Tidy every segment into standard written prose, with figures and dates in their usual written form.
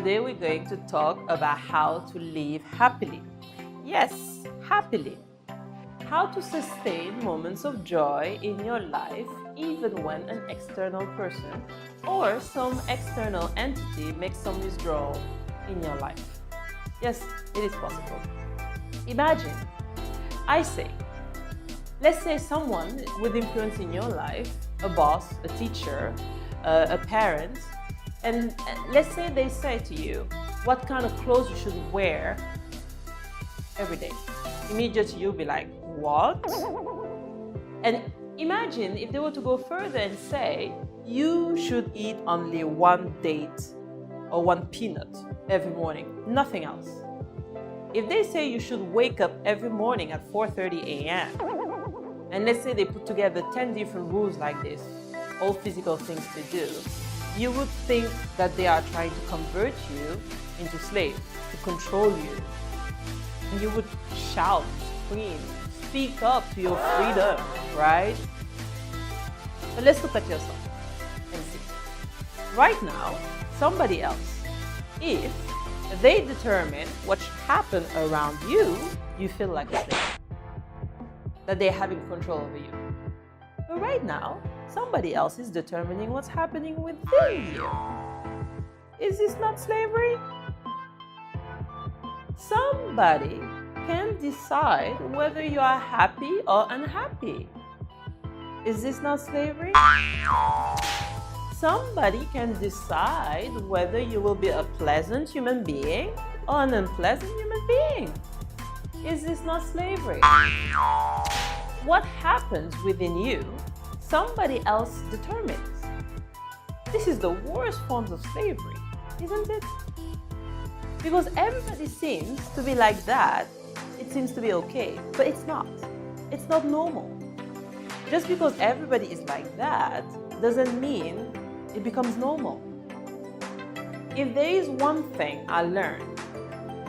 Today we're going to talk about how to live happily. Yes, happily. How to sustain moments of joy in your life even when an external person or some external entity makes some withdrawal in your life. Yes, it is possible. Imagine, let's say someone with influence in your life, a boss, a teacher, a parent, and let's say they say to you what kind of clothes you should wear every day. Immediately you'll be like, what? And imagine if they were to go further and say you should eat only one date or one peanut every morning, nothing else. If they say you should wake up every morning at 4:30 a.m. and let's say they put together 10 different rules like this, all physical things to do, you would think that they are trying to convert you into slaves, to control you. And you would shout, scream, speak up to your freedom, right? But let's look at yourself and see. Right now, somebody else, if they determine what should happen around you, you feel like a slave, that they're having control over you. But right now, somebody else is determining what's happening within you. Is this not slavery? Somebody can decide whether you are happy or unhappy. Is this not slavery? Somebody can decide whether you will be a pleasant human being or an unpleasant human being. Is this not slavery? What happens within you, somebody else determines. This is the worst forms of slavery, isn't it? Because everybody seems to be like that. It seems to be okay, but it's not. It's not normal. Just because everybody is like that doesn't mean it becomes normal. If there is one thing I learned,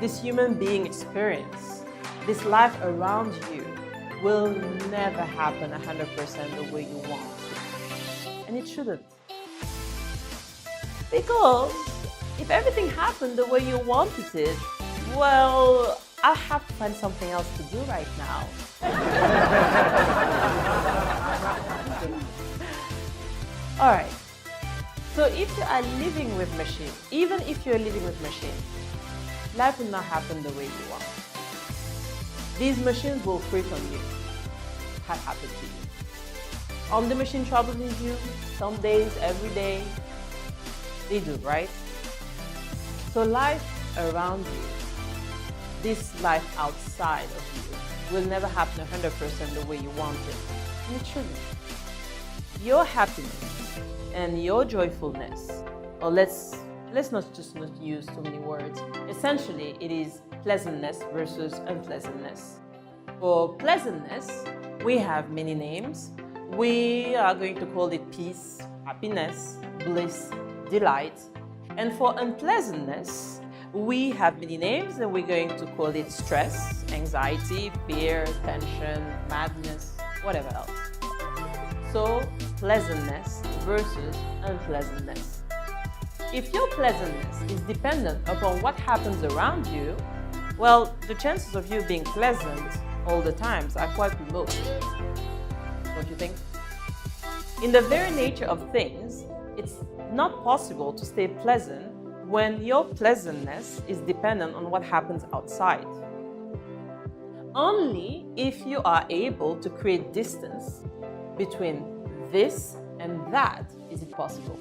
this human being experience, this life around you will never happen 100% the way you want it. And it shouldn't. Because if everything happened the way you wanted it, well, I'll have to find something else to do right now. All right. So if you are living with machines, even if you're living with machines, life will not happen the way you want. These machines will prey on you. Have happened to you. On the machine troubling you, some days, every day, they do, right? So life around you, this life outside of you, will never happen 100% the way you want it. And it shouldn't. Your happiness and your joyfulness, or let's not use too many words. Essentially, it is pleasantness versus unpleasantness. For pleasantness, we have many names. We are going to call it peace, happiness, bliss, delight. And for unpleasantness, we have many names and we're going to call it stress, anxiety, fear, tension, madness, whatever else. So, pleasantness versus unpleasantness. If your pleasantness is dependent upon what happens around you, well, the chances of you being pleasant all the times are quite remote. Don't you think? In the very nature of things, it's not possible to stay pleasant when your pleasantness is dependent on what happens outside. Only if you are able to create distance between this and that is it possible.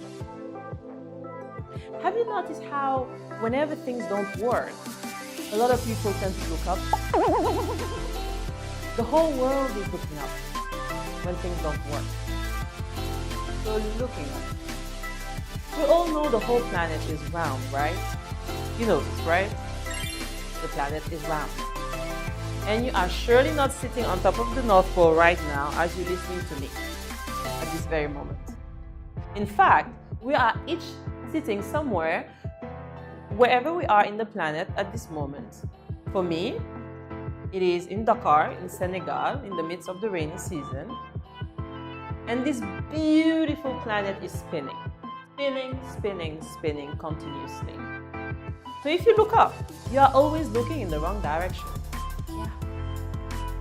Have you noticed how whenever things don't work, a lot of people tend to look up? The whole world is looking up when things don't work. So looking up. We all know the whole planet is round, right? You know this, right? The planet is round. And you are surely not sitting on top of the North Pole right now as you're listening to me at this very moment. In fact, we are each sitting somewhere, wherever we are in the planet at this moment. For me, it is in Dakar, in Senegal, in the midst of the rainy season. And this beautiful planet is spinning. Spinning, spinning, spinning continuously. So if you look up, you are always looking in the wrong direction. Yeah.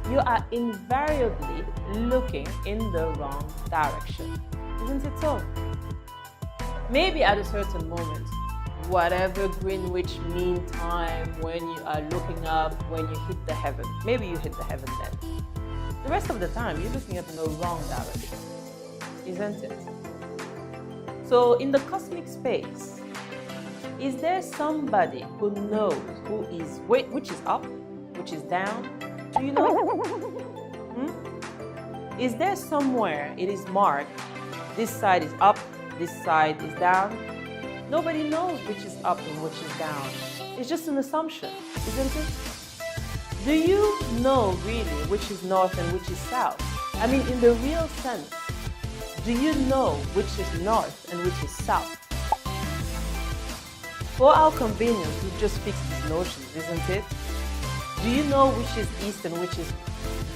You are invariably looking in the wrong direction. Isn't it so? Maybe at a certain moment, whatever Greenwich Mean Time, when you are looking up, when you hit the heaven, maybe you hit the heaven then. The rest of the time, you're looking at the wrong direction, isn't it? So in the cosmic space, is there somebody who knows who is, which is up, which is down? Do you know? Is there somewhere it is marked, this side is up, this side is down? Nobody knows which is up and which is down. It's just an assumption, isn't it? Do you know really which is north and which is south? I mean, in the real sense, do you know which is north and which is south? For our convenience, we just fix these notions, isn't it? Do you know which is east and which is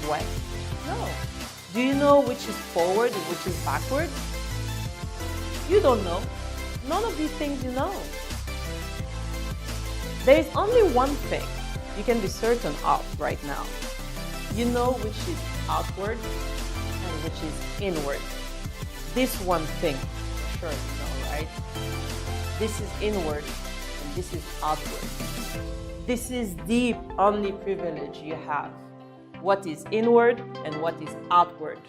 west? No. Do you know which is forward and which is backward? You don't know. None of these things you know. There is only one thing you can be certain of right now. You know which is outward and which is inward. This one thing, for sure you know, right? This is inward and this is outward. This is the only privilege you have. What is inward and what is outward.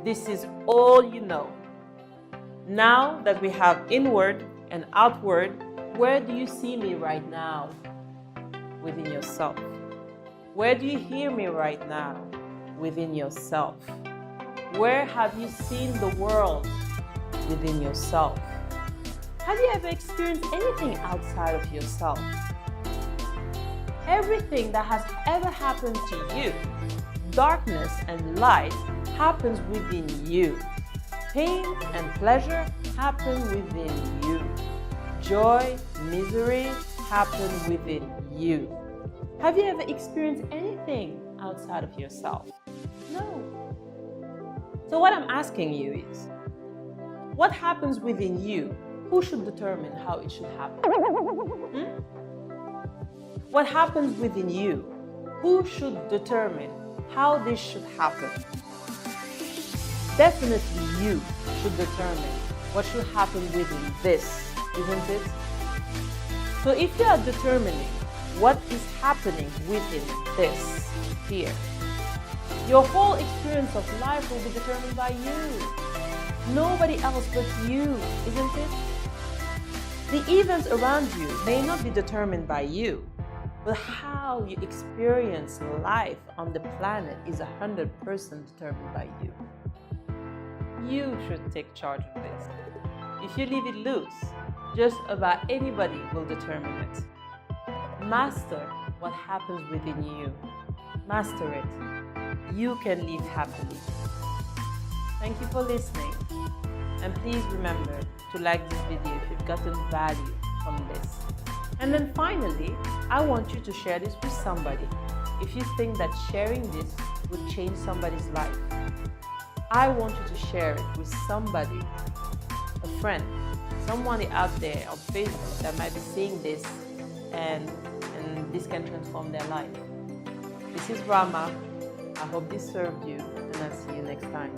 This is all you know. Now that we have inward and outward, where do you see me right now? Within yourself. Where do you hear me right now? Within yourself. Where have you seen the world? Within yourself. Have you ever experienced anything outside of yourself? Everything that has ever happened to you, darkness and light, happens within you. Pain and pleasure happen within you. Joy, misery happen within you. Have you ever experienced anything outside of yourself? No. So what I'm asking you is, what happens within you? Who should determine how it should happen? What happens within you? Who should determine how this should happen? Definitely you should determine what should happen within this, isn't it? So if you are determining what is happening within this here, your whole experience of life will be determined by you. Nobody else but you, isn't it? The events around you may not be determined by you, but how you experience life on the planet is 100% determined by you. You should take charge of this. If you leave it loose, just about anybody will determine it. Master what happens within you. Master it. You can live happily. Thank you for listening. And please remember to like this video if you've gotten value from this. And then finally, I want you to share this with somebody if you think that sharing this would change somebody's life. I want you to share it with somebody, a friend, someone out there on Facebook that might be seeing this and this can transform their life. This is Rama. I hope this served you, and I'll see you next time.